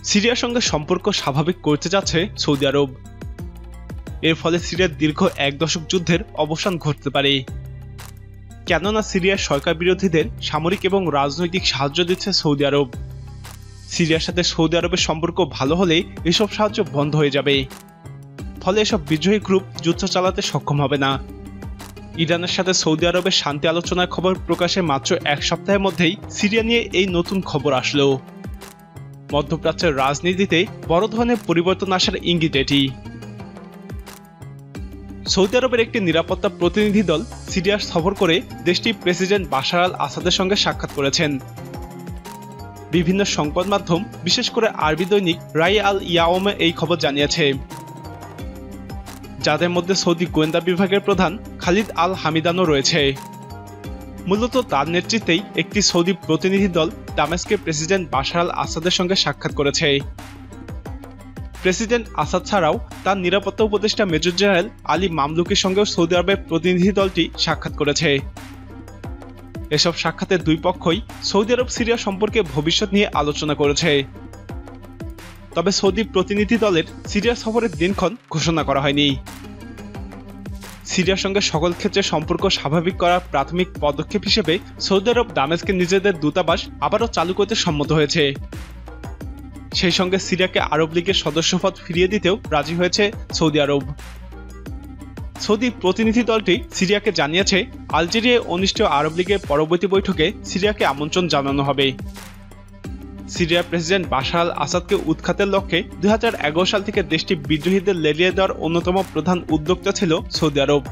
সিরিয়ার সঙ্গে সম্পর্ক স্বাভাবিক করতে যাচ্ছে সৌদি আরব। এর ফলে সিরিয়ার দীর্ঘ 1 দশক যুদ্ধের অবসান ঘটতে পারে। কেননা সিরিয়ার সরকার বিরোধীদের সামরিক এবং রাজনৈতিক সাহায্য দিচ্ছে সৌদি আরব। সিরিয়ার সাথে সৌদি আরবের সম্পর্ক ভালো হলে এসব সাহায্য বন্ধ হয়ে যাবে। ফলে এসব বিদ্রোহী গ্রুপ যুদ্ধ চালাতে সক্ষম হবে না। ইরানের সাথে সৌদি আরবের শান্তি আলোচনার খবর প্রকাশে মাত্র 1 সপ্তাহের মধ্যেই সিরিয়া নিয়ে এই নতুন খবর আসলো। মধ্যপ্রাচ্যের রাজনীতিতে বড় ধরনের পরিবর্তন আসার ইঙ্গিত এটি। সৌদি আরবের একটি নিরাপত্তা প্রতিনিধি দল সিরিয়া সফর করে দেশটির প্রেসিডেন্ট বাশার আল আসাদের সঙ্গে সাক্ষাৎ করেছেন। বিভিন্ন সংবাদ মাধ্যম, বিশেষ করে আরবি দৈনিক রাই আল ইয়াওমে এই খবর জানিয়েছে, যাদের মধ্যে সৌদি গোয়েন্দা বিভাগের প্রধান খালিদ আল হামিদানও রয়েছে। মূলত তার নেতৃত্বেই একটি সৌদি প্রতিনিধি দল দামেস্কের প্রেসিডেন্ট বাশার আল আসাদের সঙ্গে সাক্ষাৎ করেছে। প্রেসিডেন্ট আসাদ ছাড়াও তার নিরাপত্তা উপদেষ্টা মেজর জেনারেল আলী মামলুকির সঙ্গেও সৌদি আরবের প্রতিনিধি দলটি সাক্ষাৎ করেছে। এসব সাক্ষাতে দুই পক্ষই সৌদি আরব সিরিয়া সম্পর্কে ভবিষ্যৎ নিয়ে আলোচনা করেছে। তবে সৌদি প্রতিনিধি দলের সিরিয়া সফরের দিনক্ষণ ঘোষণা করা হয়নি। সিরিয়ার সঙ্গে সকল ক্ষেত্রে সম্পর্ক স্বাভাবিক করার প্রাথমিক পদক্ষেপ হিসেবে সৌদি আরব দামেস্কে নিজেদের দূতাবাস আবারও চালু করতে সম্মত হয়েছে। সেই সঙ্গে সিরিয়াকে আরব লীগের সদস্যপদ ফিরিয়ে দিতেও রাজি হয়েছে সৌদি আরব। সৌদি প্রতিনিধি দলটি সিরিয়াকে জানিয়েছে, আলজেরিয়ায় অনুষ্ঠেয় আরব লীগের পরবর্তী বৈঠকে সিরিয়াকে আমন্ত্রণ জানানো হবে। সিরিয়ার প্রেসিডেন্ট বাশার আল আসাদকে উৎখাতের লক্ষ্যে 2011 সাল থেকে দেশটি বিদ্রোহীদের লেলিয়ে দেওয়ার অন্যতম প্রধান উদ্যোক্তা ছিল সৌদি আরব।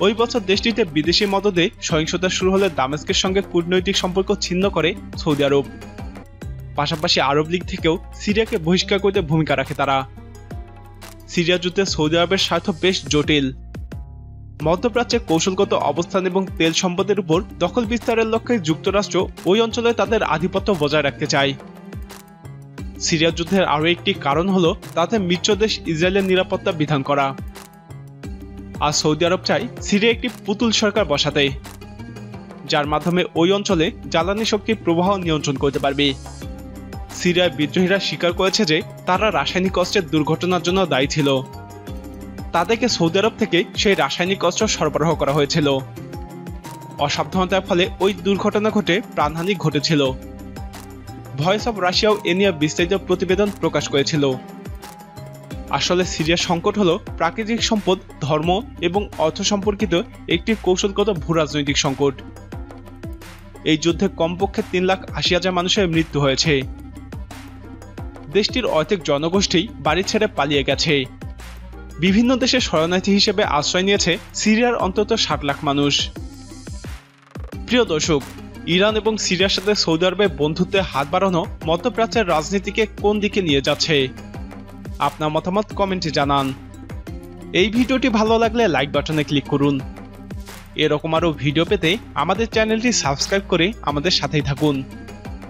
ওই বছর দেশটিতে বিদেশি মদদে সহিংসতা শুরু হলে দামেস্কের সঙ্গে কূটনৈতিক সম্পর্ক ছিন্ন করে সৌদি আরব। পাশাপাশি আরব লীগ থেকেও সিরিয়াকে বহিষ্কার করতে ভূমিকা রাখে তারা। সিরিয়া যুদ্ধে সৌদি আরবের স্বার্থ বেশ জটিল। মধ্যপ্রাচ্যে কৌশলগত অবস্থান এবং তেল সম্পদের উপর দখল বিস্তারের লক্ষ্যে যুক্তরাষ্ট্র ওই অঞ্চলে তাদের আধিপত্য বজায় রাখতে চায়। সিরিয়া যুদ্ধের আরও একটি কারণ হলো তাদের মিত্র দেশ ইসরায়েলের নিরাপত্তা বিধান করা। আর সৌদি আরব চায় সিরিয়া একটি পুতুল সরকার বসাতে, যার মাধ্যমে ওই অঞ্চলে জ্বালানি শক্তির প্রবাহ নিয়ন্ত্রণ করতে পারবে। সিরিয়ার বিদ্রোহীরা স্বীকার করেছে যে তারা রাসায়নিক অস্ত্রের দুর্ঘটনার জন্য দায়ী ছিল। তাদেরকে সৌদি আরব থেকে সেই রাসায়নিক অস্ত্র সরবরাহ করা হয়েছিল। অসাবধানতার ফলে ওই দুর্ঘটনা ঘটে প্রাণহানি ঘটেছিল। ভয়েস অব রাশিয়াও এ নিয়ে বিস্তারিত প্রতিবেদন প্রকাশ করেছিল। আসলে সিরিয়ার সংকট হলো প্রাকৃতিক সম্পদ, ধর্ম এবং অর্থ সম্পর্কিত একটি কৌশলগত ভূরাজনৈতিক সংকট। এই যুদ্ধে কমপক্ষে 3,80,000 মানুষের মৃত্যু হয়েছে। দেশটির অর্ধেক জনগোষ্ঠী বাড়ি ছেড়ে পালিয়ে গেছে। বিভিন্ন দেশে শরণার্থী হিসেবে আশ্রয় নিয়েছে সিরিয়ার অন্তত 60 লাখ মানুষ। প্রিয় দর্শক, ইরান এবং সিরিয়ার সাথে সৌদি আরবের বন্ধুত্বের হাত বাড়ানো মধ্যপ্রাচ্যের রাজনীতিকে কোন দিকে নিয়ে যাচ্ছে? আপনার মতামত কমেন্টে জানান। এই ভিডিওটি ভালো লাগলে লাইক বাটনে ক্লিক করুন। এরকম আরও ভিডিও পেতে আমাদের চ্যানেলটি সাবস্ক্রাইব করে আমাদের সাথেই থাকুন।